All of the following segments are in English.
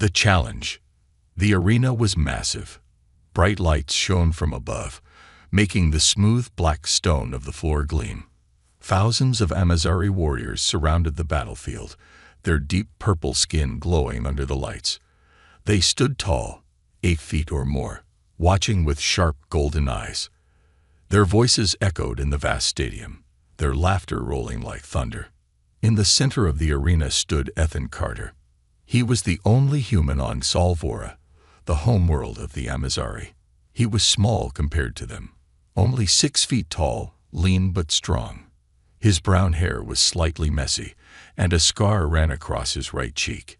The challenge. The arena was massive. Bright lights shone from above, making the smooth black stone of the floor gleam. Thousands of Amazari warriors surrounded the battlefield, their deep purple skin glowing under the lights. They stood tall, 8 feet or more, watching with sharp golden eyes. Their voices echoed in the vast stadium, their laughter rolling like thunder. In the center of the arena stood Ethan Carter. He was the only human on Solvora, the homeworld of the Amazari. He was small compared to them, only 6 feet tall, lean but strong. His brown hair was slightly messy, and a scar ran across his right cheek.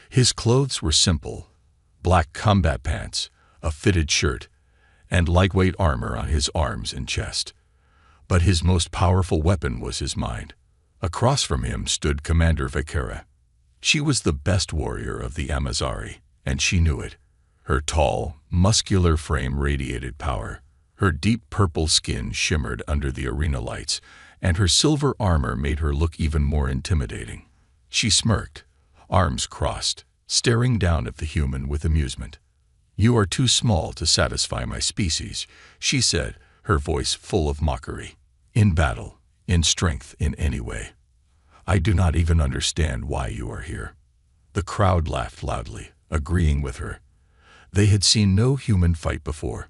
His clothes were simple: black combat pants, a fitted shirt, and lightweight armor on his arms and chest. But his most powerful weapon was his mind. Across from him stood Commander Vakera. She was the best warrior of the Amazari, and she knew it. Her tall, muscular frame radiated power. Her deep purple skin shimmered under the arena lights, and her silver armor made her look even more intimidating. She smirked, arms crossed, staring down at the human with amusement. "You are too small to satisfy my species," she said, her voice full of mockery. "In battle, in strength, in any way. I do not even understand why you are here." The crowd laughed loudly, agreeing with her. They had seen no human fight before.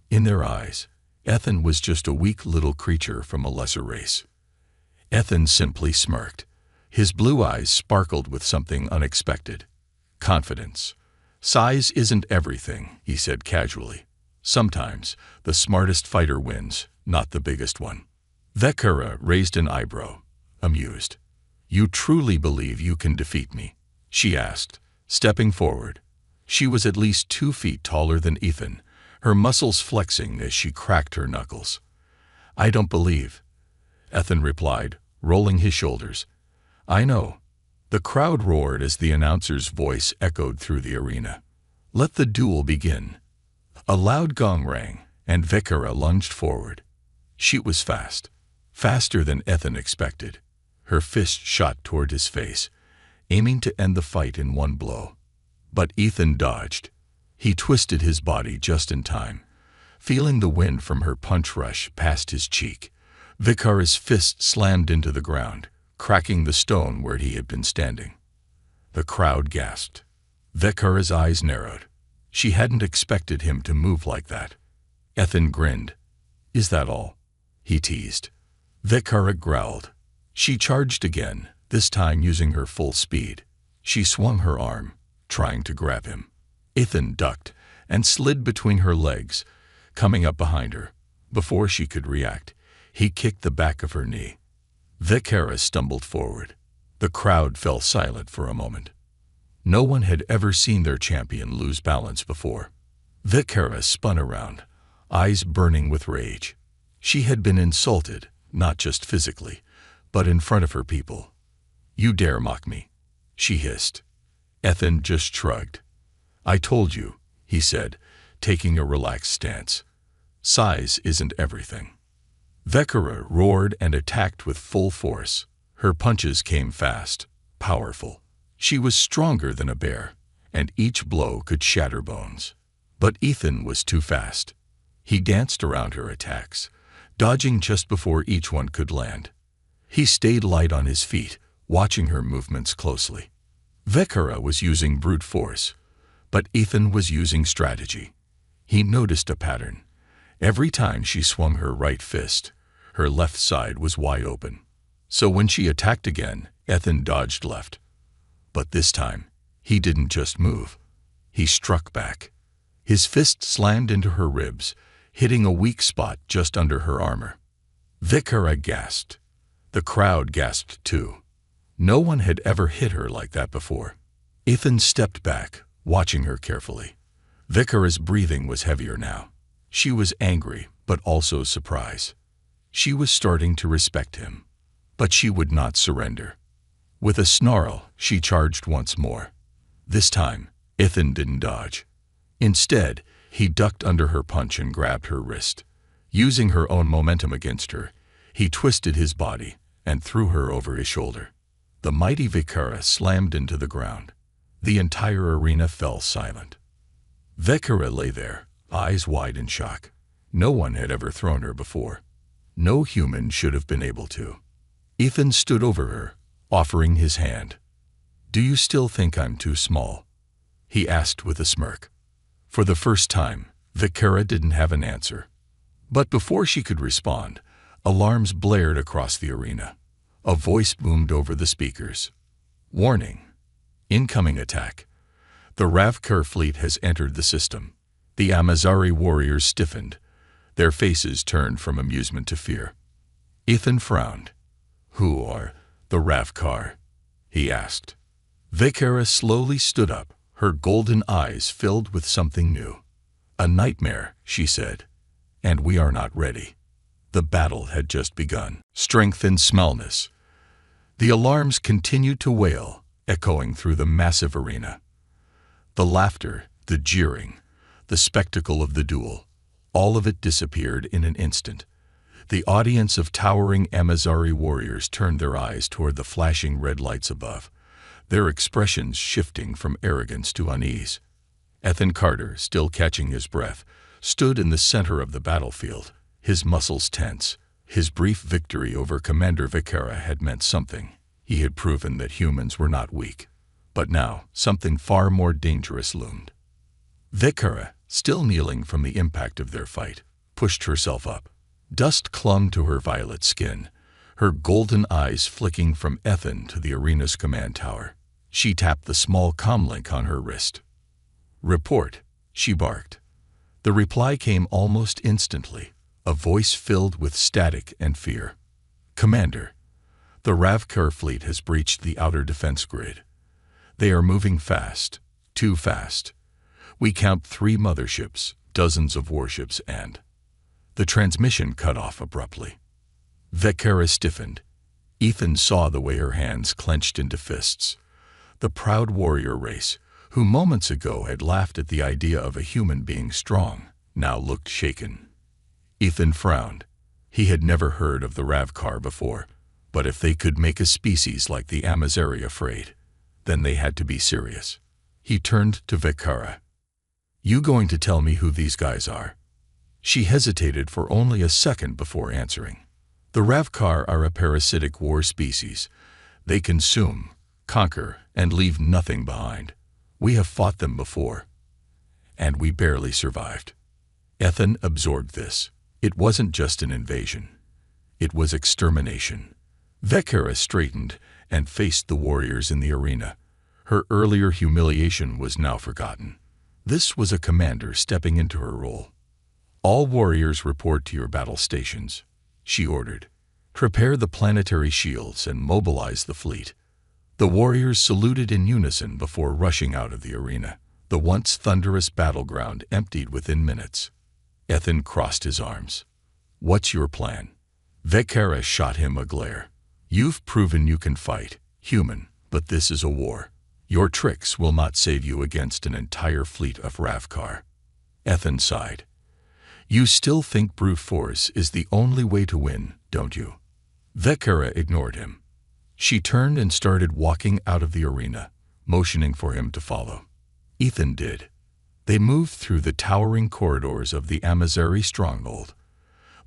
In their eyes, Ethan was just a weak little creature from a lesser race. Ethan simply smirked. His blue eyes sparkled with something unexpected. Confidence. "Size isn't everything," he said casually. "Sometimes the smartest fighter wins, not the biggest one." Vakera raised an eyebrow, amused. "You truly believe you can defeat me?" she asked, stepping forward. She was at least 2 feet taller than Ethan, her muscles flexing as she cracked her knuckles. "I don't believe," Ethan replied, rolling his shoulders. "I know." The crowd roared as the announcer's voice echoed through the arena. "Let the duel begin." A loud gong rang, and Vakera lunged forward. She was fast, faster than Ethan expected. Her fist shot toward his face, aiming to end the fight in one blow. But Ethan dodged. He twisted his body just in time, feeling the wind from her punch rush past his cheek. Vakera's fist slammed into the ground, cracking the stone where he had been standing. The crowd gasped. Vakera's eyes narrowed. She hadn't expected him to move like that. Ethan grinned. "Is that all?" he teased. Vakera growled. She charged again, this time using her full speed. She swung her arm, trying to grab him. Ethan ducked and slid between her legs, coming up behind her. Before she could react, he kicked the back of her knee. Vakera stumbled forward. The crowd fell silent for a moment. No one had ever seen their champion lose balance before. Vakera spun around, eyes burning with rage. She had been insulted, not just physically, but in front of her people. "You dare mock me," she hissed. Ethan just shrugged. "I told you," he said, taking a relaxed stance. "Size isn't everything." Vakera roared and attacked with full force. Her punches came fast, powerful. She was stronger than a bear, and each blow could shatter bones. But Ethan was too fast. He danced around her attacks, dodging just before each one could land. He stayed light on his feet, watching her movements closely. Vakera was using brute force, but Ethan was using strategy. He noticed a pattern. Every time she swung her right fist, her left side was wide open. So when she attacked again, Ethan dodged left. But this time, he didn't just move. He struck back. His fist slammed into her ribs, hitting a weak spot just under her armor. Vakera gasped. The crowd gasped too. No one had ever hit her like that before. Ethan stepped back, watching her carefully. Vakera's breathing was heavier now. She was angry, but also surprised. She was starting to respect him. But she would not surrender. With a snarl, she charged once more. This time, Ethan didn't dodge. Instead, he ducked under her punch and grabbed her wrist. Using her own momentum against her, he twisted his body and threw her over his shoulder. The mighty Vakera slammed into the ground. The entire arena fell silent. Vekara lay there, eyes wide in shock. No one had ever thrown her before. No human should have been able to. Ethan stood over her, offering his hand. "Do you still think I'm too small?" he asked with a smirk. For the first time, Vekara didn't have an answer. But before she could respond, alarms blared across the arena. A voice boomed over the speakers. "Warning! Incoming attack. The Ravkar fleet has entered the system." The Amazari warriors stiffened. Their faces turned from amusement to fear. Ethan frowned. "Who are the Ravkar?" he asked. Vekara slowly stood up, her golden eyes filled with something new. "A nightmare," she said. "And we are not ready." The battle had just begun. Strength and smallness. The alarms continued to wail, echoing through the massive arena. The laughter, the jeering, the spectacle of the duel, all of it disappeared in an instant. The audience of towering Amazari warriors turned their eyes toward the flashing red lights above, their expressions shifting from arrogance to unease. Ethan Carter, still catching his breath, stood in the center of the battlefield, his muscles tense. His brief victory over Commander Vekara had meant something. He had proven that humans were not weak. But now, something far more dangerous loomed. Vekara, still kneeling from the impact of their fight, pushed herself up. Dust clung to her violet skin, her golden eyes flicking from Ethan to the arena's command tower. She tapped the small comlink on her wrist. "Report," she barked. The reply came almost instantly, a voice filled with static and fear. "Commander, the Ravkar fleet has breached the outer defense grid. They are moving fast, too fast. We count 3 motherships, dozens of warships, and—" The transmission cut off abruptly. Vekara stiffened. Ethan saw the way her hands clenched into fists. The proud warrior race, who moments ago had laughed at the idea of a human being strong, now looked shaken. Ethan frowned. He had never heard of the Ravkar before, but if they could make a species like the Amazari afraid, then they had to be serious. He turned to Vekara. "You going to tell me who these guys are?" She hesitated for only a second before answering. "The Ravkar are a parasitic war species. They consume, conquer, and leave nothing behind. We have fought them before, and we barely survived." Ethan absorbed this. It wasn't just an invasion. It was extermination. Vekara straightened and faced the warriors in the arena. Her earlier humiliation was now forgotten. This was a commander stepping into her role. "All warriors report to your battle stations," she ordered. "Prepare the planetary shields and mobilize the fleet." The warriors saluted in unison before rushing out of the arena. The once thunderous battleground emptied within minutes. Ethan crossed his arms. "What's your plan?" Vekara shot him a glare. "You've proven you can fight, human, but this is a war. Your tricks will not save you against an entire fleet of Ravkar." Ethan sighed. "You still think brute force is the only way to win, don't you?" Vekara ignored him. She turned and started walking out of the arena, motioning for him to follow. Ethan did. They moved through the towering corridors of the Amazari stronghold.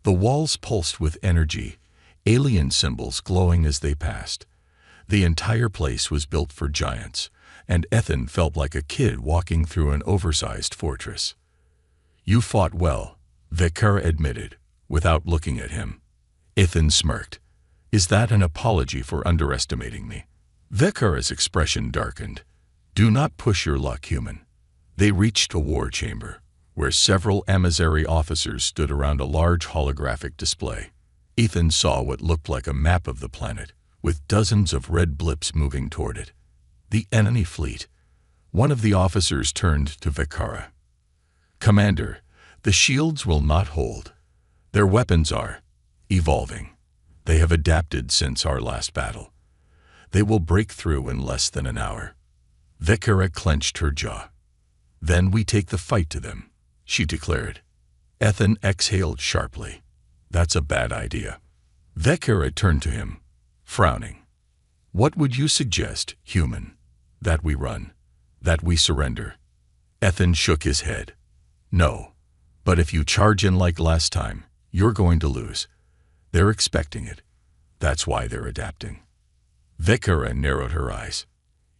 The walls pulsed with energy, alien symbols glowing as they passed. The entire place was built for giants, and Ethan felt like a kid walking through an oversized fortress. "You fought well," Vekara admitted, without looking at him. Ethan smirked. "Is that an apology for underestimating me?" Vekara's expression darkened. "Do not push your luck, human." They reached a war chamber, where several Amazari officers stood around a large holographic display. Ethan saw what looked like a map of the planet, with dozens of red blips moving toward it. The enemy fleet. One of the officers turned to Vekara. "Commander, the shields will not hold. Their weapons are evolving. They have adapted since our last battle. They will break through in less than an hour." Vekara clenched her jaw. "Then we take the fight to them," she declared. Ethan exhaled sharply. "That's a bad idea." Vekara turned to him, frowning. "What would you suggest, human? That we run?" That we surrender. Ethan shook his head. No. But if you charge in like last time, you're going to lose. They're expecting it. That's why they're adapting. Vekara narrowed her eyes.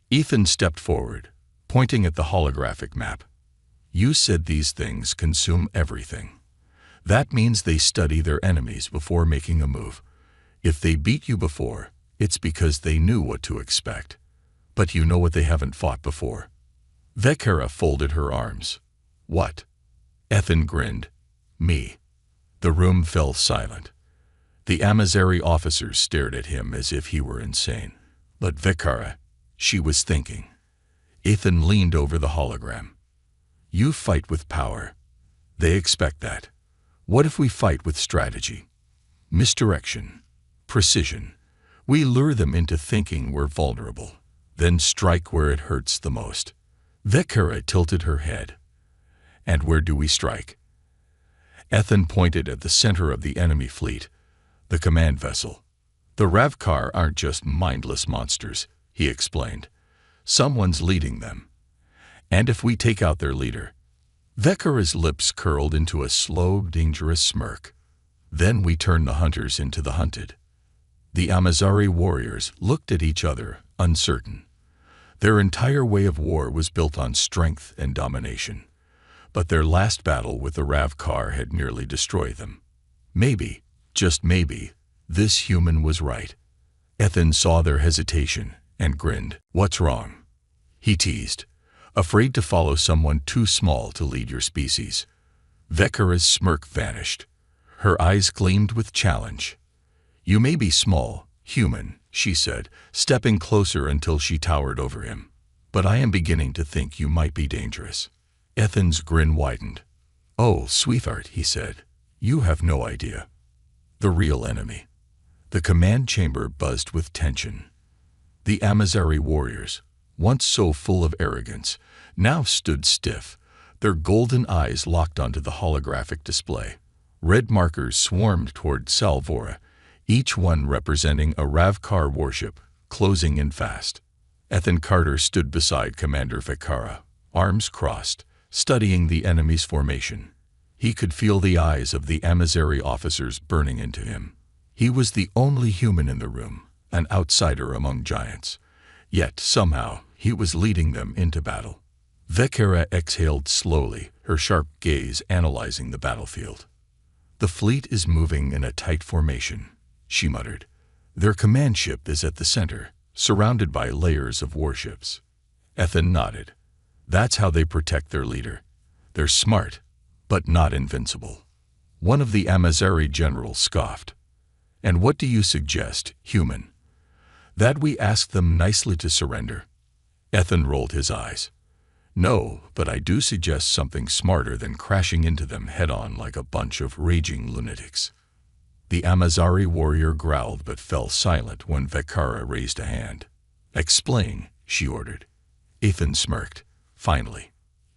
Ethan stepped forward, pointing at the holographic map. You said these things consume everything. That means they study their enemies before making a move. If they beat you before, it's because they knew what to expect. But you know what they haven't fought before. Vekara folded her arms. What? Ethan grinned. Me. The room fell silent. The Amazari officers stared at him as if he were insane. But Vekara, she was thinking. Ethan leaned over the hologram. You fight with power. They expect that. What if we fight with strategy? Misdirection. Precision. We lure them into thinking we're vulnerable, then strike where it hurts the most. Vekara tilted her head. And where do we strike? Ethan pointed at the center of the enemy fleet, the command vessel. The Ravkar aren't just mindless monsters, he explained. Someone's leading them. And if we take out their leader... Vekara's lips curled into a slow, dangerous smirk. Then we turn the hunters into the hunted. The Amazari warriors looked at each other, uncertain. Their entire way of war was built on strength and domination. But their last battle with the Ravkar had nearly destroyed them. Maybe, just maybe, this human was right. Ethan saw their hesitation and grinned. What's wrong? He teased. Afraid to follow someone too small to lead your species. Vekara's smirk vanished. Her eyes gleamed with challenge. You may be small, human, she said, stepping closer until she towered over him. But I am beginning to think you might be dangerous. Ethan's grin widened. Oh, sweetheart, he said. You have no idea. The real enemy. The command chamber buzzed with tension. The Amazari warriors, once so full of arrogance, now stood stiff, their golden eyes locked onto the holographic display. Red markers swarmed toward Salvora, each one representing a Ravkar warship, closing in fast. Ethan Carter stood beside Commander Vekara, arms crossed, studying the enemy's formation. He could feel the eyes of the Amazari officers burning into him. He was the only human in the room, an outsider among giants. Yet, somehow, he was leading them into battle. Vekara exhaled slowly, her sharp gaze analyzing the battlefield. The fleet is moving in a tight formation, she muttered. Their command ship is at the center, surrounded by layers of warships. Ethan nodded. That's how they protect their leader. They're smart, but not invincible. One of the Amazari generals scoffed. And what do you suggest, human? That we ask them nicely to surrender? Ethan rolled his eyes. No, but I do suggest something smarter than crashing into them head-on like a bunch of raging lunatics. The Amazari warrior growled but fell silent when Vekara raised a hand. Explain, she ordered. Ethan smirked. Finally.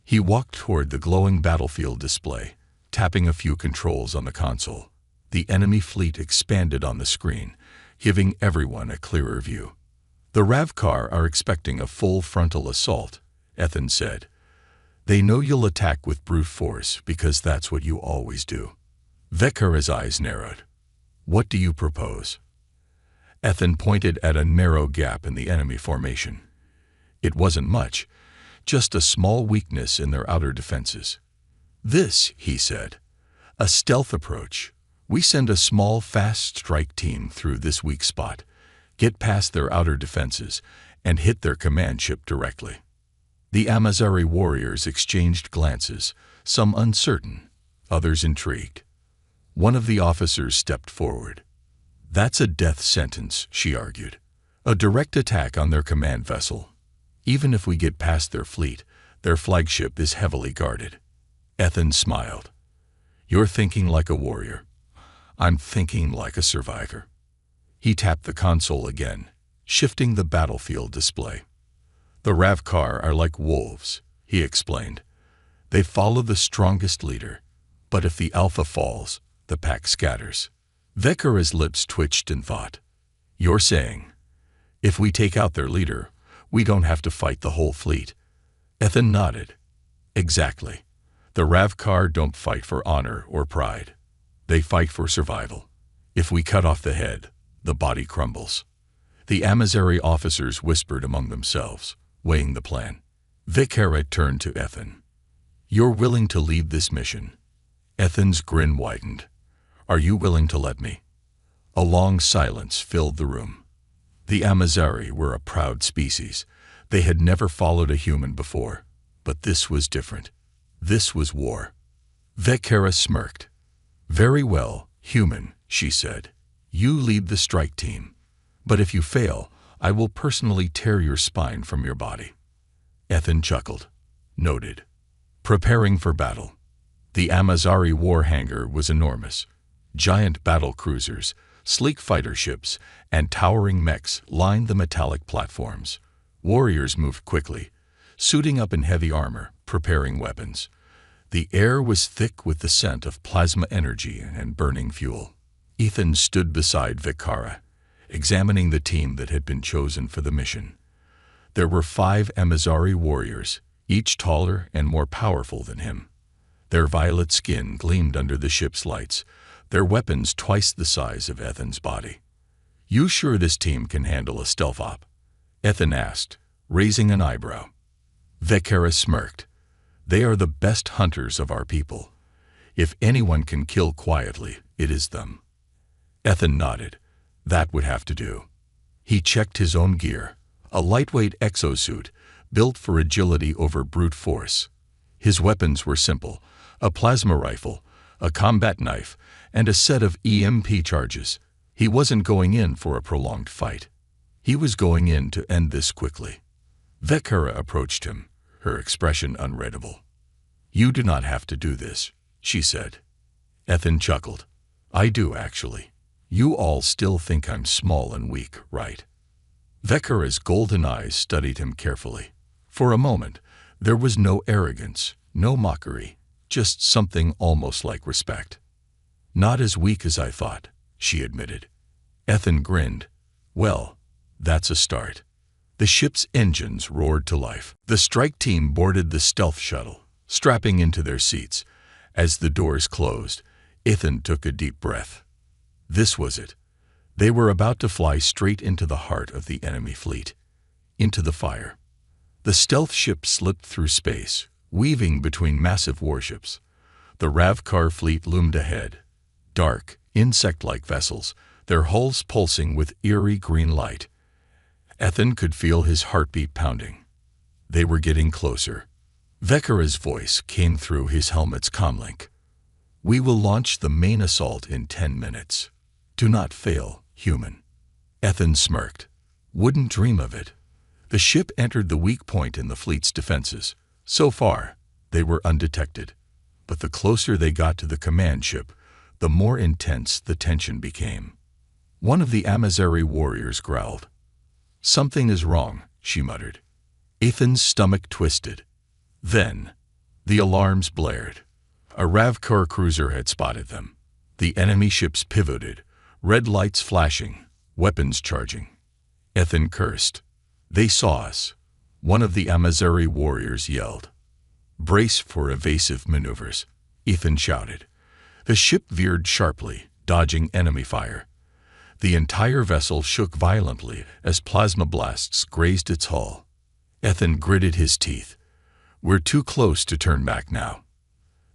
He walked toward the glowing battlefield display, tapping a few controls on the console. The enemy fleet expanded on the screen, giving everyone a clearer view. The Ravkar are expecting a full frontal assault, Ethan said. They know you'll attack with brute force because that's what you always do. Vekara's eyes narrowed. What do you propose? Ethan pointed at a narrow gap in the enemy formation. It wasn't much, just a small weakness in their outer defenses. This, he said, a stealth approach. We send a small, fast strike team through this weak spot, get past their outer defenses, and hit their command ship directly. The Amazari warriors exchanged glances, some uncertain, others intrigued. One of the officers stepped forward. That's a death sentence, she argued. A direct attack on their command vessel. Even if we get past their fleet, their flagship is heavily guarded. Ethan smiled. You're thinking like a warrior. I'm thinking like a survivor. He tapped the console again, shifting the battlefield display. The Ravkar are like wolves, he explained. They follow the strongest leader, but if the alpha falls, the pack scatters. Vekara's lips twitched in thought. You're saying, if we take out their leader, we don't have to fight the whole fleet. Ethan nodded. Exactly. The Ravkar don't fight for honor or pride. They fight for survival. If we cut off the head, the body crumbles. The Amazari officers whispered among themselves, weighing the plan. Vikara turned to Ethan. You're willing to lead this mission? Ethan's grin widened. Are you willing to let me? A long silence filled the room. The Amazari were a proud species. They had never followed a human before, but this was different. This was war. Vikara smirked. Very well, human, she said. You lead the strike team. But if you fail, I will personally tear your spine from your body. Ethan chuckled. Noted. Preparing for battle. The Amazari war hangar was enormous. Giant battle cruisers, sleek fighter ships, and towering mechs lined the metallic platforms. Warriors moved quickly, suiting up in heavy armor, preparing weapons. The air was thick with the scent of plasma energy and burning fuel. Ethan stood beside Vikara, examining the team that had been chosen for the mission. There were 5 Amazari warriors, each taller and more powerful than him. Their violet skin gleamed under the ship's lights, their weapons twice the size of Ethan's body. You sure this team can handle a stealth op? Ethan asked, raising an eyebrow. Vikara smirked. They are the best hunters of our people. If anyone can kill quietly, it is them. Ethan nodded. That would have to do. He checked his own gear, a lightweight exosuit built for agility over brute force. His weapons were simple, a plasma rifle, a combat knife, and a set of EMP charges. He wasn't going in for a prolonged fight. He was going in to end this quickly. Vikara approached him, her expression unreadable. You do not have to do this, she said. Ethan chuckled. I do, actually. You all still think I'm small and weak, right? Vikara's golden eyes studied him carefully. For a moment, there was no arrogance, no mockery, just something almost like respect. Not as weak as I thought, she admitted. Ethan grinned. Well, that's a start. The ship's engines roared to life. The strike team boarded the stealth shuttle, strapping into their seats. As the doors closed, Ethan took a deep breath. This was it. They were about to fly straight into the heart of the enemy fleet, into the fire. The stealth ship slipped through space, weaving between massive warships. The Ravkar fleet loomed ahead, dark, insect-like vessels, their hulls pulsing with eerie green light. Ethan could feel his heartbeat pounding. They were getting closer. Vikara's voice came through his helmet's comlink. We will launch the main assault in 10 minutes. Do not fail, human. Ethan smirked. Wouldn't dream of it. The ship entered the weak point in the fleet's defenses. So far, they were undetected. But the closer they got to the command ship, the more intense the tension became. One of the Amazari warriors growled. Something is wrong, she muttered. Ethan's stomach twisted. Then, the alarms blared. A Ravkar cruiser had spotted them. The enemy ships pivoted, red lights flashing, weapons charging. Ethan cursed. They saw us. One of the Amazari warriors yelled. Brace for evasive maneuvers, Ethan shouted. The ship veered sharply, dodging enemy fire. The entire vessel shook violently as plasma blasts grazed its hull. Ethan gritted his teeth. We're too close to turn back now.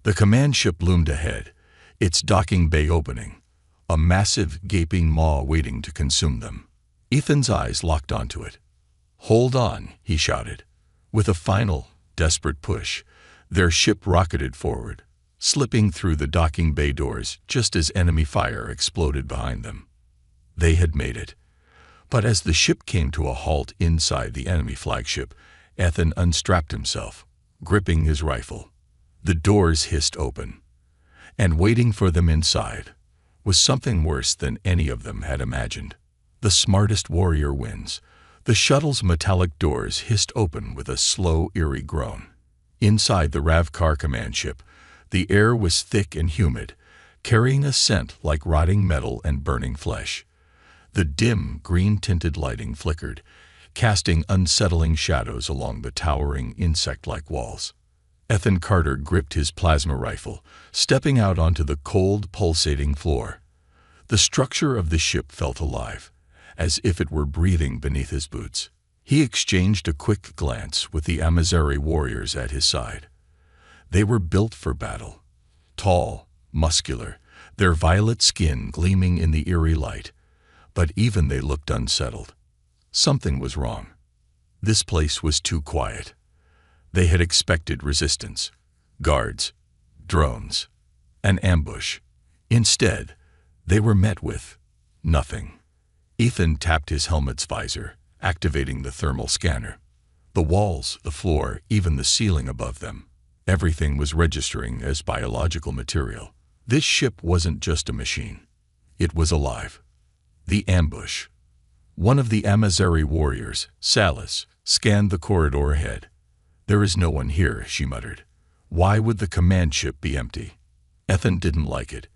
The command ship loomed ahead, its docking bay opening, a massive, gaping maw waiting to consume them. Ethan's eyes locked onto it. Hold on, he shouted. With a final, desperate push, their ship rocketed forward, slipping through the docking bay doors just as enemy fire exploded behind them. They had made it. But as the ship came to a halt inside the enemy flagship, Ethan unstrapped himself, gripping his rifle. The doors hissed open. And waiting for them inside was something worse than any of them had imagined. The smartest warrior wins. The shuttle's metallic doors hissed open with a slow, eerie groan. Inside the Ravkar command ship, the air was thick and humid, carrying a scent like rotting metal and burning flesh. The dim, green-tinted lighting flickered, casting unsettling shadows along the towering insect-like walls. Ethan Carter gripped his plasma rifle, stepping out onto the cold, pulsating floor. The structure of the ship felt alive, as if it were breathing beneath his boots. He exchanged a quick glance with the Amazari warriors at his side. They were built for battle. Tall, muscular, their violet skin gleaming in the eerie light. But even they looked unsettled. Something was wrong. This place was too quiet. They had expected resistance, guards, drones, an ambush. Instead, they were met with nothing. Ethan tapped his helmet's visor, activating the thermal scanner. The walls, the floor, even the ceiling above them. Everything was registering as biological material. This ship wasn't just a machine. It was alive. The ambush. One of the Amazari warriors, Salis, scanned the corridor ahead. "There is no one here," she muttered. "Why would the command ship be empty?" Ethan didn't like it.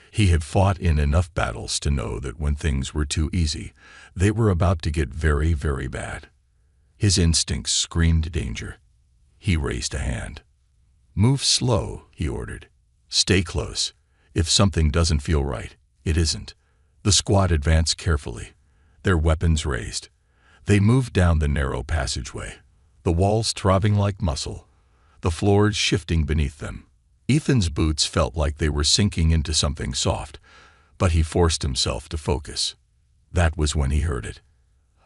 He had fought in enough battles to know that when things were too easy, they were about to get very, very bad. His instincts screamed danger. He raised a hand. "Move slow," he ordered. "Stay close. If something doesn't feel right, it isn't." The squad advanced carefully, their weapons raised. They moved down the narrow passageway, the walls throbbing like muscle, the floors shifting beneath them. Ethan's boots felt like they were sinking into something soft, but he forced himself to focus. That was when he heard it.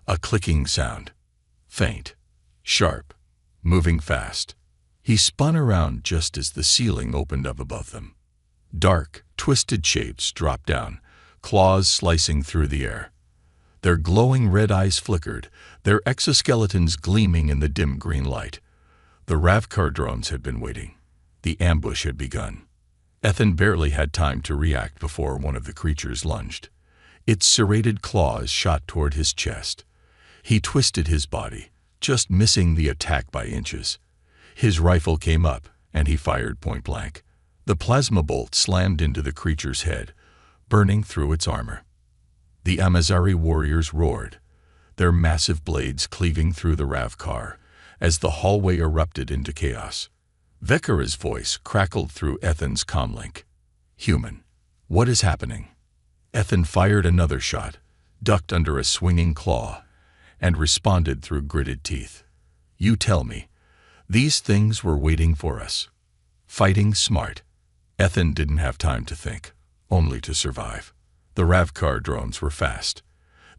A clicking sound. Faint, sharp, moving fast. He spun around just as the ceiling opened up above them. Dark, twisted shapes dropped down, claws slicing through the air. Their glowing red eyes flickered, their exoskeletons gleaming in the dim green light. The Ravkar drones had been waiting. The ambush had begun. Ethan barely had time to react before one of the creatures lunged. Its serrated claws shot toward his chest. He twisted his body, just missing the attack by inches. His rifle came up, and he fired point blank. The plasma bolt slammed into the creature's head, burning through its armor. The Amazari warriors roared, their massive blades cleaving through the Ravkar as the hallway erupted into chaos. Vekara's voice crackled through Ethan's comlink. "Human, what is happening?" Ethan fired another shot, ducked under a swinging claw, and responded through gritted teeth. "You tell me. These things were waiting for us. Fighting smart." Ethan didn't have time to think, only to survive. The Ravkar drones were fast.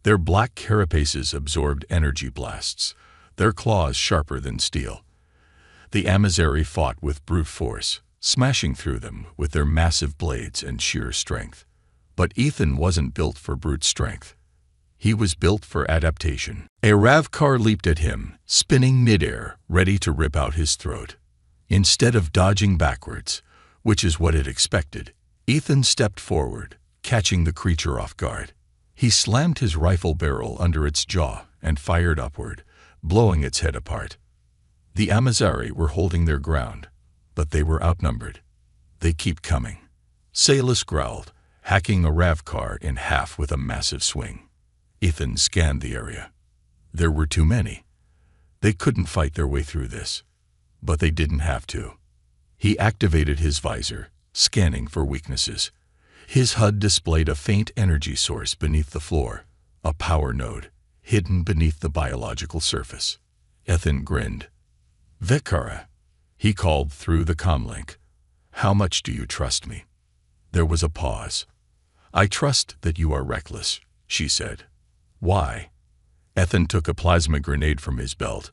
Their black carapaces absorbed energy blasts, their claws sharper than steel. The Amazari fought with brute force, smashing through them with their massive blades and sheer strength. But Ethan wasn't built for brute strength. He was built for adaptation. A Ravkar leaped at him, spinning midair, ready to rip out his throat. Instead of dodging backwards, which is what it expected, Ethan stepped forward, catching the creature off guard. He slammed his rifle barrel under its jaw and fired upward, blowing its head apart. The Amazari were holding their ground, but they were outnumbered. "They keep coming." Salis growled, hacking a Ravkar in half with a massive swing. Ethan scanned the area. There were too many. They couldn't fight their way through this, but they didn't have to. He activated his visor, scanning for weaknesses. His HUD displayed a faint energy source beneath the floor, a power node, hidden beneath the biological surface. Ethan grinned. "Vekara," he called through the comlink. "How much do you trust me?" There was a pause. "I trust that you are reckless," she said. "Why?" Ethan took a plasma grenade from his belt,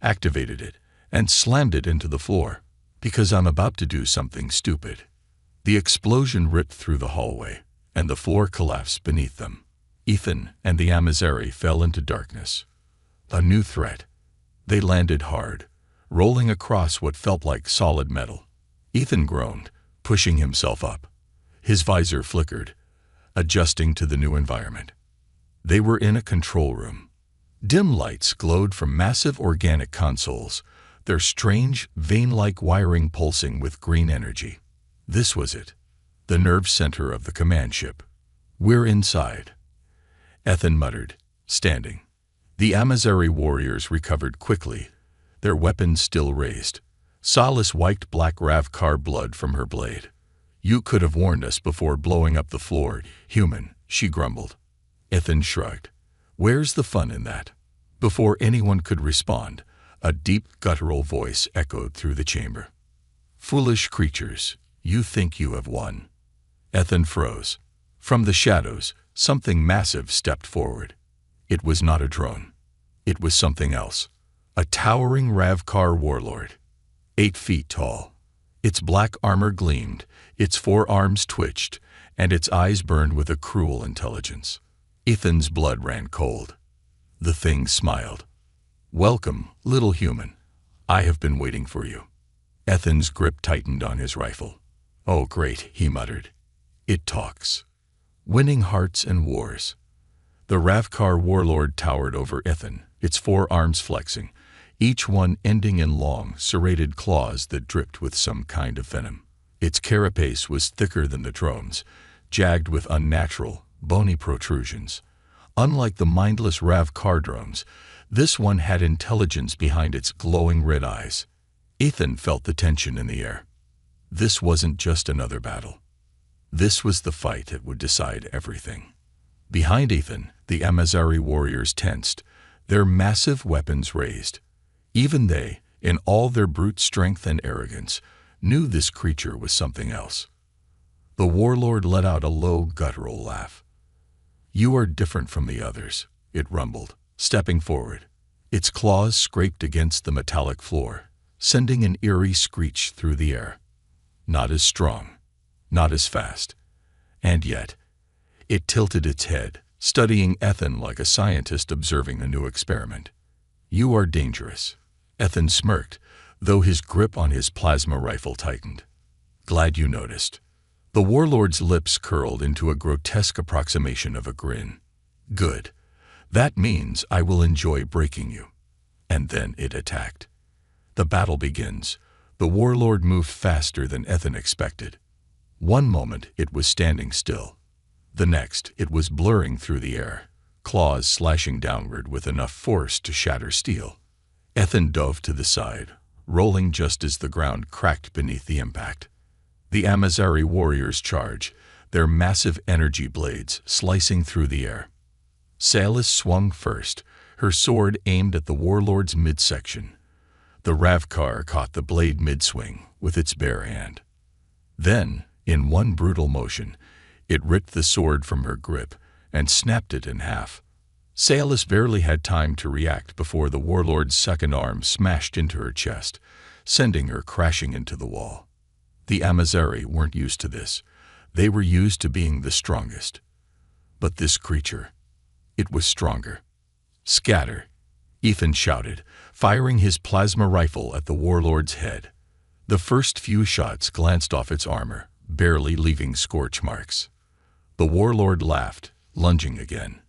activated it, and slammed it into the floor. "Because I'm about to do something stupid." The explosion ripped through the hallway, and the floor collapsed beneath them. Ethan and the Amazari fell into darkness. A new threat. They landed hard, rolling across what felt like solid metal. Ethan groaned, pushing himself up. His visor flickered, adjusting to the new environment. They were in a control room. Dim lights glowed from massive organic consoles, their strange, vein-like wiring pulsing with green energy. This was it, the nerve center of the command ship. "We're inside," Ethan muttered, standing. The Amazari warriors recovered quickly, their weapons still raised. Salas wiped black Ravkar blood from her blade. "You could have warned us before blowing up the floor, human," she grumbled. Ethan shrugged. "Where's the fun in that?" Before anyone could respond, a deep guttural voice echoed through the chamber. "Foolish creatures, you think you have won." Ethan froze. From the shadows, something massive stepped forward. It was not a drone. It was something else. A towering Ravkar warlord, 8 feet tall. Its black armor gleamed, its forearms twitched, and its eyes burned with a cruel intelligence. Ethan's blood ran cold. The thing smiled. "Welcome, little human. I have been waiting for you." Ethan's grip tightened on his rifle. "Oh, great," he muttered. "It talks. Winning hearts and wars." The Ravkar warlord towered over Ethan, its forearms flexing, each one ending in long, serrated claws that dripped with some kind of venom. Its carapace was thicker than the drone's, jagged with unnatural, bony protrusions. Unlike the mindless Ravkar drones, this one had intelligence behind its glowing red eyes. Ethan felt the tension in the air. This wasn't just another battle. This was the fight that would decide everything. Behind Ethan, the Amazari warriors tensed, their massive weapons raised. Even they, in all their brute strength and arrogance, knew this creature was something else. The warlord let out a low, guttural laugh. "You are different from the others," it rumbled, stepping forward. Its claws scraped against the metallic floor, sending an eerie screech through the air. Not as strong, not as fast. And yet, it tilted its head, studying Ethan like a scientist observing a new experiment. "You are dangerous." Ethan smirked, though his grip on his plasma rifle tightened. "Glad you noticed." The warlord's lips curled into a grotesque approximation of a grin. "Good. That means I will enjoy breaking you." And then it attacked. The battle begins. The warlord moved faster than Ethan expected. One moment it was standing still. The next it was blurring through the air, claws slashing downward with enough force to shatter steel. Ethan dove to the side, rolling just as the ground cracked beneath the impact. The Amazari warriors charge, their massive energy blades slicing through the air. Salas swung first, her sword aimed at the warlord's midsection. The Ravkar caught the blade mid-swing with its bare hand. Then, in one brutal motion, it ripped the sword from her grip and snapped it in half. Salas barely had time to react before the warlord's second arm smashed into her chest, sending her crashing into the wall. The Amazari weren't used to this. They were used to being the strongest. But this creature, it was stronger. "Scatter," Ethan shouted, firing his plasma rifle at the warlord's head. The first few shots glanced off its armor, barely leaving scorch marks. The warlord laughed, lunging again.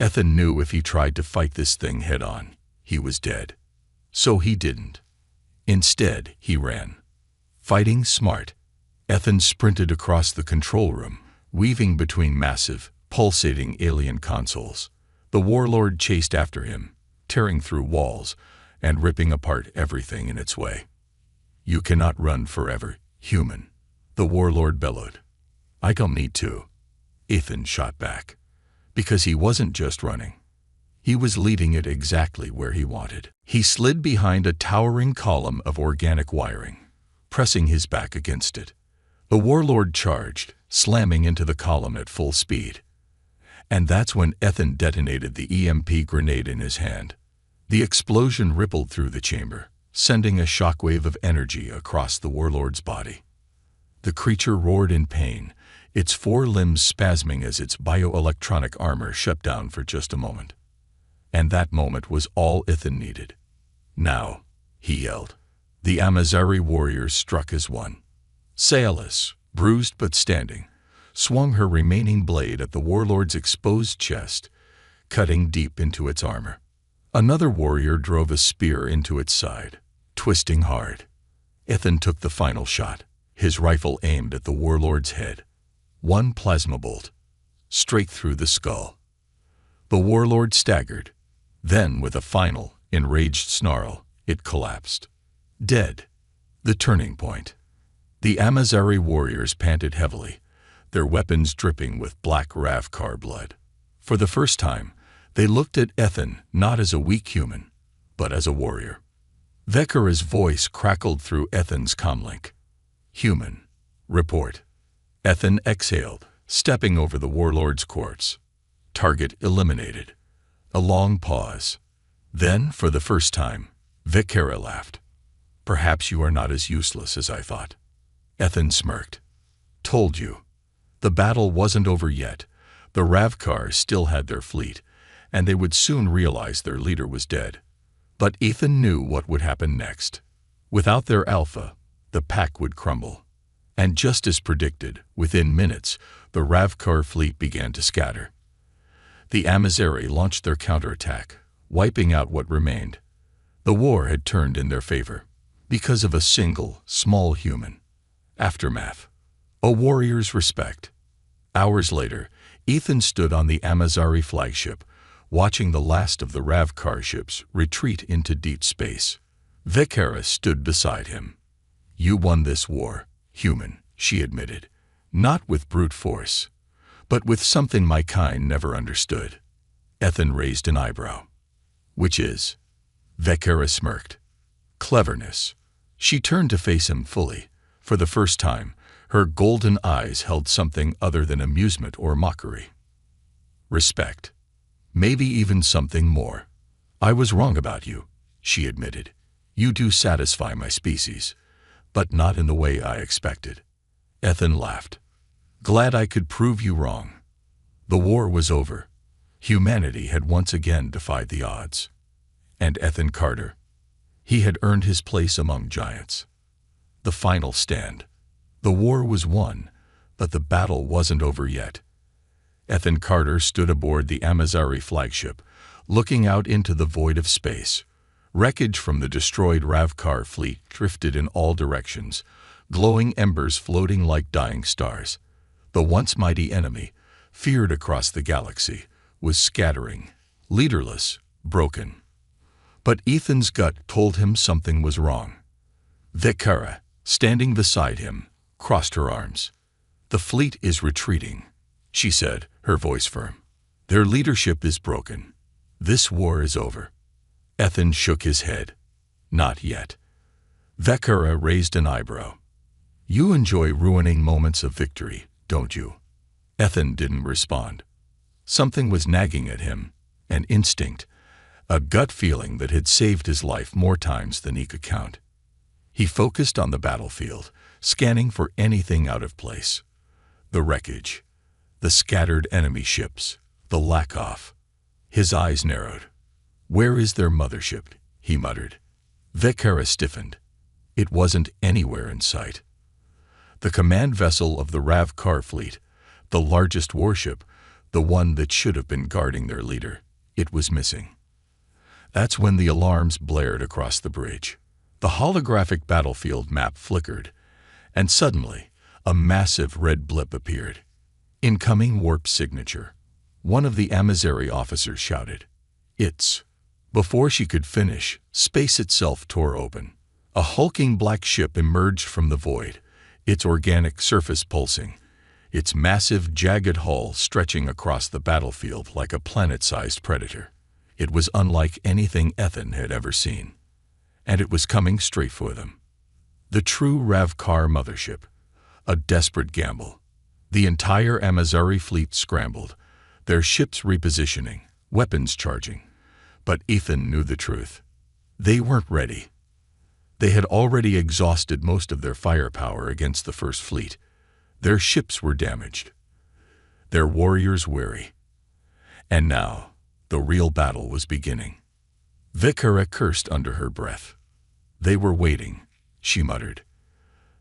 Ethan knew if he tried to fight this thing head-on, he was dead. So he didn't. Instead, he ran. Fighting smart, Ethan sprinted across the control room, weaving between massive, pulsating alien consoles. The warlord chased after him, tearing through walls and ripping apart everything in its way. "You cannot run forever, human," the warlord bellowed. "I don't need to," Ethan shot back. Because he wasn't just running. He was leading it exactly where he wanted. He slid behind a towering column of organic wiring, pressing his back against it. The warlord charged, slamming into the column at full speed. And that's when Ethan detonated the EMP grenade in his hand. The explosion rippled through the chamber, sending a shockwave of energy across the warlord's body. The creature roared in pain, its 4 limbs spasming as its bioelectronic armor shut down for just a moment. And that moment was all Ethan needed. "Now," he yelled. The Amazari warriors struck as one. Salas, bruised but standing, swung her remaining blade at the warlord's exposed chest, cutting deep into its armor. Another warrior drove a spear into its side, twisting hard. Ethan took the final shot, his rifle aimed at the warlord's head. One plasma bolt, straight through the skull. The warlord staggered, Then, with a final, enraged snarl, it collapsed. Dead. The turning point. The Amazari warriors panted heavily, their weapons dripping with black Ravkar blood. For the first time, they looked at Ethan not as a weak human, but as a warrior. Vekara's voice crackled through Ethan's comlink. Human. Report. Ethan exhaled, stepping over the warlord's corpse. Target eliminated. A long pause. Then, for the first time, Vekara laughed. Perhaps you are not as useless as I thought. Ethan smirked. Told you. The battle wasn't over yet. The Ravkar still had their fleet, and they would soon realize their leader was dead. But Ethan knew what would happen next. Without their alpha, the pack would crumble. And just as predicted, within minutes, the Ravkar fleet began to scatter. The Amazari launched their counterattack, wiping out what remained. The war had turned in their favor, because of a single, small human. Aftermath. A warrior's respect. Hours later, Ethan stood on the Amazari flagship, watching the last of the Ravkar ships retreat into deep space. Vekara stood beside him. You won this war, human, she admitted. Not with brute force, but with something my kind never understood. Ethan raised an eyebrow. Which is? Vekara smirked. Cleverness. She turned to face him fully. For the first time, her golden eyes held something other than amusement or mockery. Respect. Maybe even something more. I was wrong about you, she admitted. You do satisfy my species, but not in the way I expected. Ethan laughed. Glad I could prove you wrong. The war was over. Humanity had once again defied the odds. And Ethan Carter. He had earned his place among giants. The final stand. The war was won, but the battle wasn't over yet. Ethan Carter stood aboard the Amazari flagship, looking out into the void of space. Wreckage from the destroyed Ravkar fleet drifted in all directions, glowing embers floating like dying stars. The once mighty enemy, feared across the galaxy, was scattering, leaderless, broken. But Ethan's gut told him something was wrong. Vekara, standing beside him, crossed her arms. The fleet is retreating, she said, her voice firm. Their leadership is broken. This war is over. Ethan shook his head. Not yet. Vekara raised an eyebrow. You enjoy ruining moments of victory, don't you? Ethan didn't respond. Something was nagging at him, an instinct, a gut feeling that had saved his life more times than he could count. He focused on the battlefield, scanning for anything out of place. The wreckage, the scattered enemy ships, the lack-off. His eyes narrowed. Where is their mothership? He muttered. Vekara stiffened. It wasn't anywhere in sight. The command vessel of the Ravkar fleet, the largest warship, the one that should have been guarding their leader, it was missing. That's when the alarms blared across the bridge. The holographic battlefield map flickered, and suddenly, a massive red blip appeared. Incoming warp signature. One of the Amazari officers shouted. It's. Before she could finish, space itself tore open. A hulking black ship emerged from the void, its organic surface pulsing, its massive, jagged hull stretching across the battlefield like a planet-sized predator. It was unlike anything Ethan had ever seen. And it was coming straight for them. The true Ravkar mothership. A desperate gamble. The entire Amazari fleet scrambled, their ships repositioning, weapons charging. But Ethan knew the truth. They weren't ready. They had already exhausted most of their firepower against the First Fleet. Their ships were damaged. Their warriors weary. And now, the real battle was beginning. Vekara cursed under her breath. They were waiting, she muttered.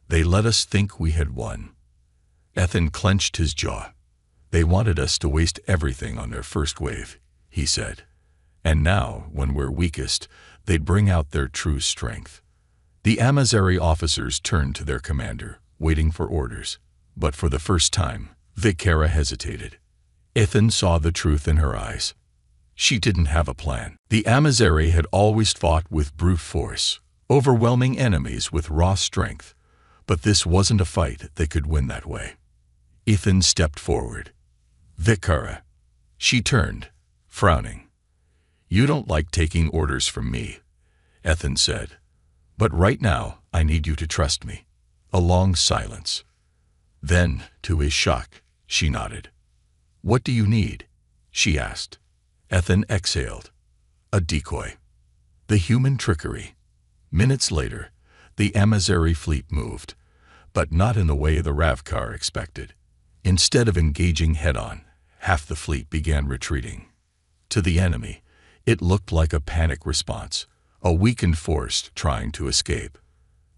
They let us think we had won. Ethan clenched his jaw. They wanted us to waste everything on their first wave, he said. And now, when we're weakest, they'd bring out their true strength. The Amazari officers turned to their commander, waiting for orders. But for the first time, Vekara hesitated. Ethan saw the truth in her eyes. She didn't have a plan. The Amazari had always fought with brute force, overwhelming enemies with raw strength, but this wasn't a fight they could win that way. Ethan stepped forward. Vikara. She turned, frowning. You don't like taking orders from me, Ethan said. But right now, I need you to trust me. A long silence. Then, to his shock, she nodded. What do you need? She asked. Ethan exhaled. A decoy. The human trickery. Minutes later, the Amazari fleet moved, but not in the way the Ravkar expected. Instead of engaging head-on, half the fleet began retreating. To the enemy, it looked like a panic response, a weakened force trying to escape.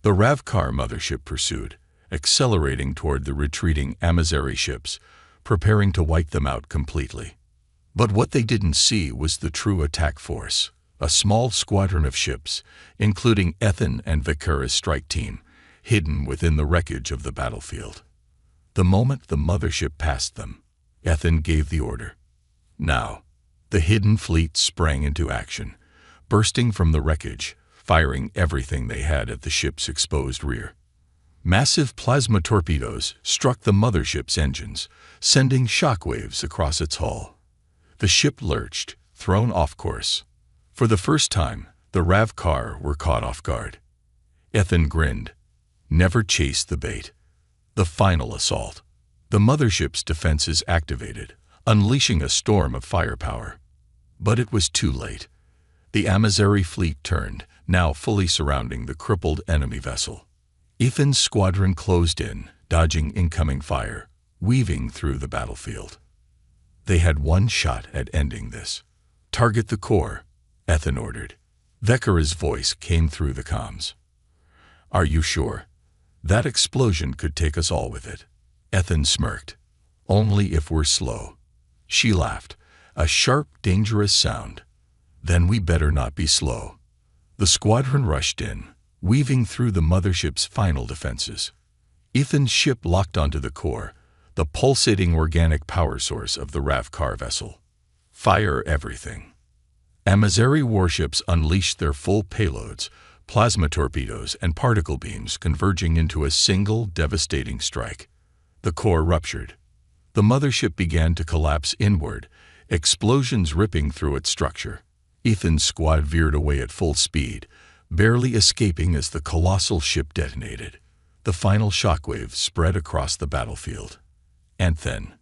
The Ravkar mothership pursued, accelerating toward the retreating Amazari ships, preparing to wipe them out completely. But what they didn't see was the true attack force, a small squadron of ships, including Ethan and Vikara's strike team, hidden within the wreckage of the battlefield. The moment the mothership passed them, Ethan gave the order. Now, the hidden fleet sprang into action, bursting from the wreckage, firing everything they had at the ship's exposed rear. Massive plasma torpedoes struck the mothership's engines, sending shockwaves across its hull. The ship lurched, thrown off course. For the first time, the Ravkar were caught off guard. Ethan grinned. Never chase the bait. The final assault. The mothership's defenses activated, unleashing a storm of firepower. But it was too late. The Amazari fleet turned, now fully surrounding the crippled enemy vessel. Ethan's squadron closed in, dodging incoming fire, weaving through the battlefield. They had one shot at ending this. Target the core, Ethan ordered. Vikara's voice came through the comms. Are you sure? That explosion could take us all with it. Ethan smirked. Only if we're slow. She laughed, a sharp, dangerous sound. Then we better not be slow. The squadron rushed in, weaving through the mothership's final defenses. Ethan's ship locked onto the core, the pulsating organic power source of the Ravkar vessel. Fire everything. Amazari warships unleashed their full payloads, plasma torpedoes and particle beams converging into a single devastating strike. The core ruptured. The mothership began to collapse inward, explosions ripping through its structure. Ethan's squad veered away at full speed, barely escaping as the colossal ship detonated. The final shockwave spread across the battlefield. And then,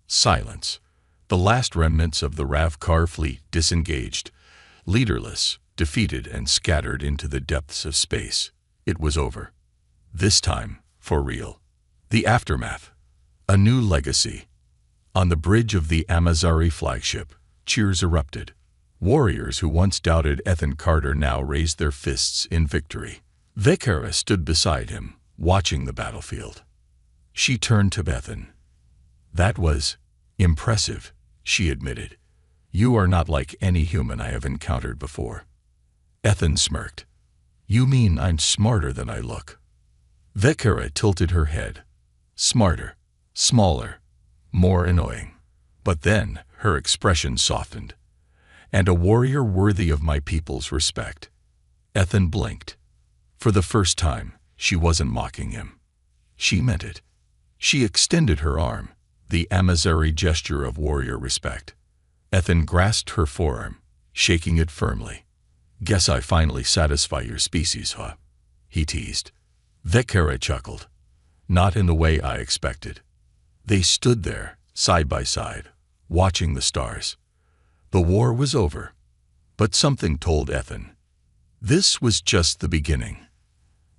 silence. The last remnants of the Ravkar fleet disengaged, leaderless, defeated and scattered into the depths of space. It was over. This time, for real. The aftermath. A new legacy. On the bridge of the Amazari flagship, cheers erupted. Warriors who once doubted Ethan Carter now raised their fists in victory. Vikara stood beside him, watching the battlefield. She turned to Ethan. That was impressive, she admitted. You are not like any human I have encountered before. Ethan smirked. You mean I'm smarter than I look? Vikara tilted her head. Smarter, smaller, more annoying. But then her expression softened. And a warrior worthy of my people's respect. Ethan blinked. For the first time, she wasn't mocking him. She meant it. She extended her arm, the Amazari gesture of warrior respect. Ethan grasped her forearm, shaking it firmly. Guess I finally satisfy your species, huh? He teased. Vikara chuckled. Not in the way I expected. They stood there, side by side, watching the stars. The war was over, but something told Ethan. This was just the beginning.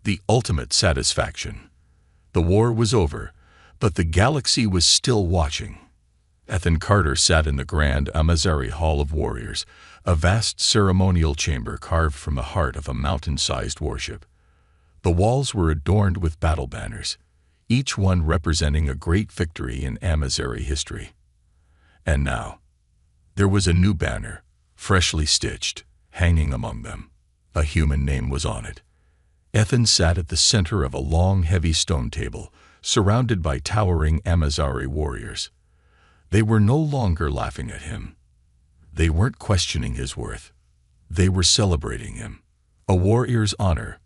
The ultimate satisfaction. The war was over, but the galaxy was still watching. Ethan Carter sat in the grand Amazari Hall of Warriors, a vast ceremonial chamber carved from the heart of a mountain-sized warship. The walls were adorned with battle banners, each one representing a great victory in Amazari history. And now, there was a new banner, freshly stitched, hanging among them. A human name was on it. Ethan sat at the center of a long, heavy stone table, surrounded by towering Amazari warriors. They were no longer laughing at him. They weren't questioning his worth. They were celebrating him. A warrior's honor.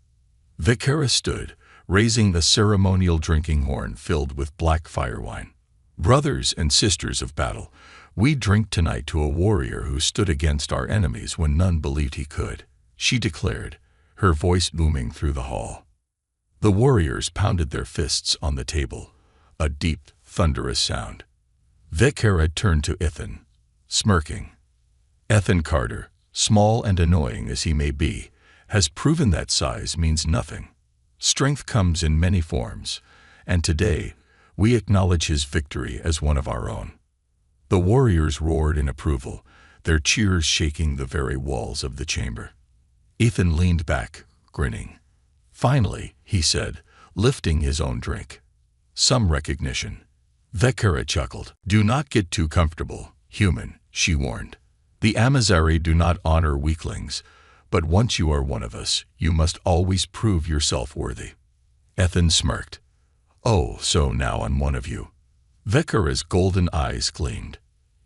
Vekara stood, raising the ceremonial drinking horn filled with black fire wine. Brothers and sisters of battle, we drink tonight to a warrior who stood against our enemies when none believed he could, she declared, her voice booming through the hall. The warriors pounded their fists on the table, a deep, thunderous sound. Vekara turned to Ethan, smirking. Ethan Carter, small and annoying as he may be, has proven that size means nothing. Strength comes in many forms, and today we acknowledge his victory as one of our own. The warriors roared in approval, their cheers shaking the very walls of the chamber. Ethan leaned back, grinning. Finally, he said, lifting his own drink. Some recognition. Vekara chuckled. Do not get too comfortable, human, she warned. The Amazari do not honor weaklings, but once you are one of us, you must always prove yourself worthy. Ethan smirked. Oh, so now I'm one of you. Vekara's golden eyes gleamed.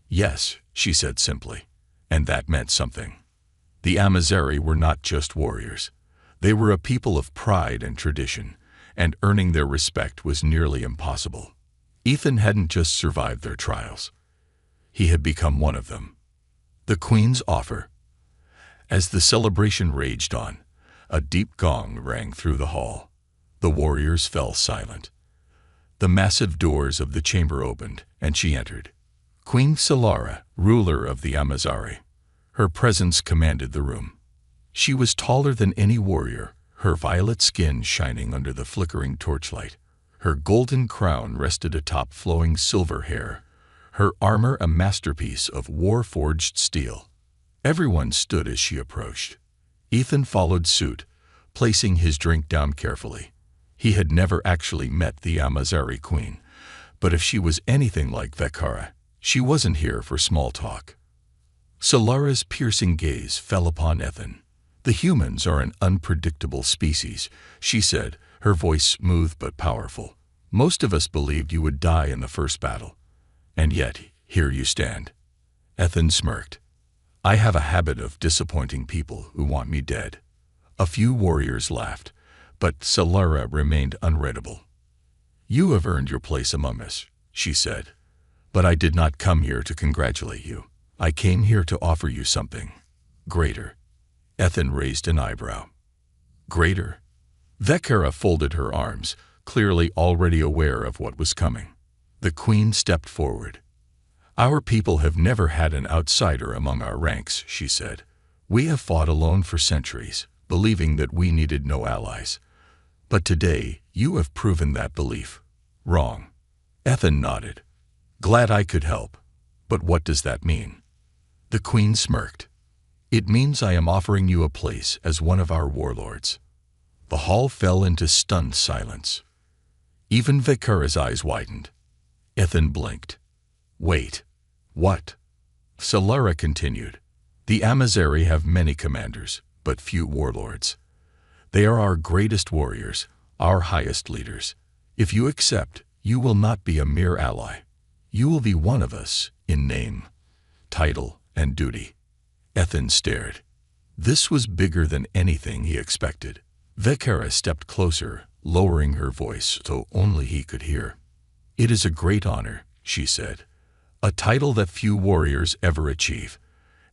Yes, she said simply, and that meant something. The Amazari were not just warriors. They were a people of pride and tradition, and earning their respect was nearly impossible. Ethan hadn't just survived their trials. He had become one of them. The Queen's offer. As the celebration raged on, a deep gong rang through the hall. The warriors fell silent. The massive doors of the chamber opened, and she entered. Queen Solara, ruler of the Amazari. Her presence commanded the room. She was taller than any warrior, her violet skin shining under the flickering torchlight. Her golden crown rested atop flowing silver hair, her armor a masterpiece of war-forged steel. Everyone stood as she approached. Ethan followed suit, placing his drink down carefully. He had never actually met the Amazari queen, but if she was anything like Vekara, she wasn't here for small talk. Solara's piercing gaze fell upon Ethan. The humans are an unpredictable species, she said, her voice smooth but powerful. Most of us believed you would die in the first battle, and yet here you stand. Ethan smirked. I have a habit of disappointing people who want me dead. A few warriors laughed, but Solara remained unreadable. You have earned your place among us, she said, but I did not come here to congratulate you. I came here to offer you something greater. Ethan raised an eyebrow. Greater? Vekara folded her arms, clearly already aware of what was coming. The queen stepped forward. Our people have never had an outsider among our ranks, she said. We have fought alone for centuries, believing that we needed no allies. But today, you have proven that belief wrong. Ethan nodded. Glad I could help. But what does that mean? The queen smirked. It means I am offering you a place as one of our warlords. The hall fell into stunned silence. Even Vekara's eyes widened. Ethan blinked. Wait. What? Solara continued. The Amazari have many commanders, but few warlords. They are our greatest warriors, our highest leaders. If you accept, you will not be a mere ally. You will be one of us, in name, title, and duty. Ethan stared. This was bigger than anything he expected. Vekara stepped closer, lowering her voice so only he could hear. It is a great honor, she said. A title that few warriors ever achieve,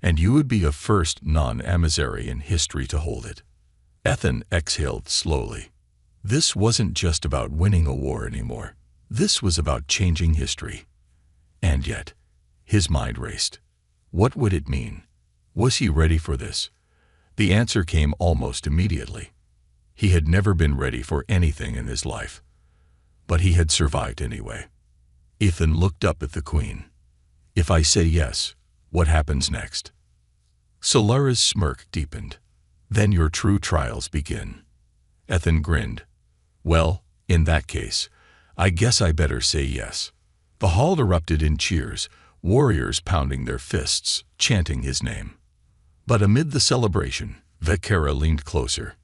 and you would be the first non-Amazari in history to hold it. Ethan exhaled slowly. This wasn't just about winning a war anymore. This was about changing history. And yet, his mind raced. What would it mean? Was he ready for this? The answer came almost immediately. He had never been ready for anything in his life. But he had survived anyway. Ethan looked up at the queen. If I say yes, what happens next? Solara's smirk deepened. Then your true trials begin. Ethan grinned. Well, in that case, I guess I better say yes. The hall erupted in cheers, warriors pounding their fists, chanting his name. But amid the celebration, Vekara leaned closer.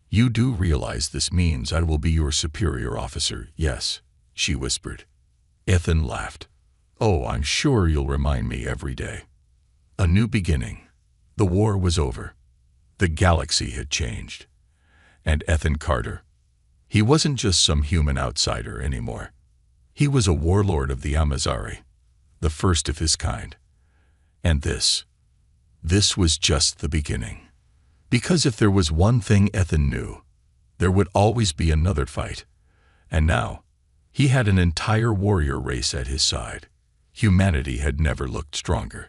You do realize this means I will be your superior officer, yes, she whispered. Ethan laughed. Oh, I'm sure you'll remind me every day. A new beginning. The war was over. The galaxy had changed. And Ethan Carter, he wasn't just some human outsider anymore. He was a warlord of the Amazari, the first of his kind. And this was just the beginning. Because if there was one thing Ethan knew, there would always be another fight. And now, he had an entire warrior race at his side. Humanity had never looked stronger.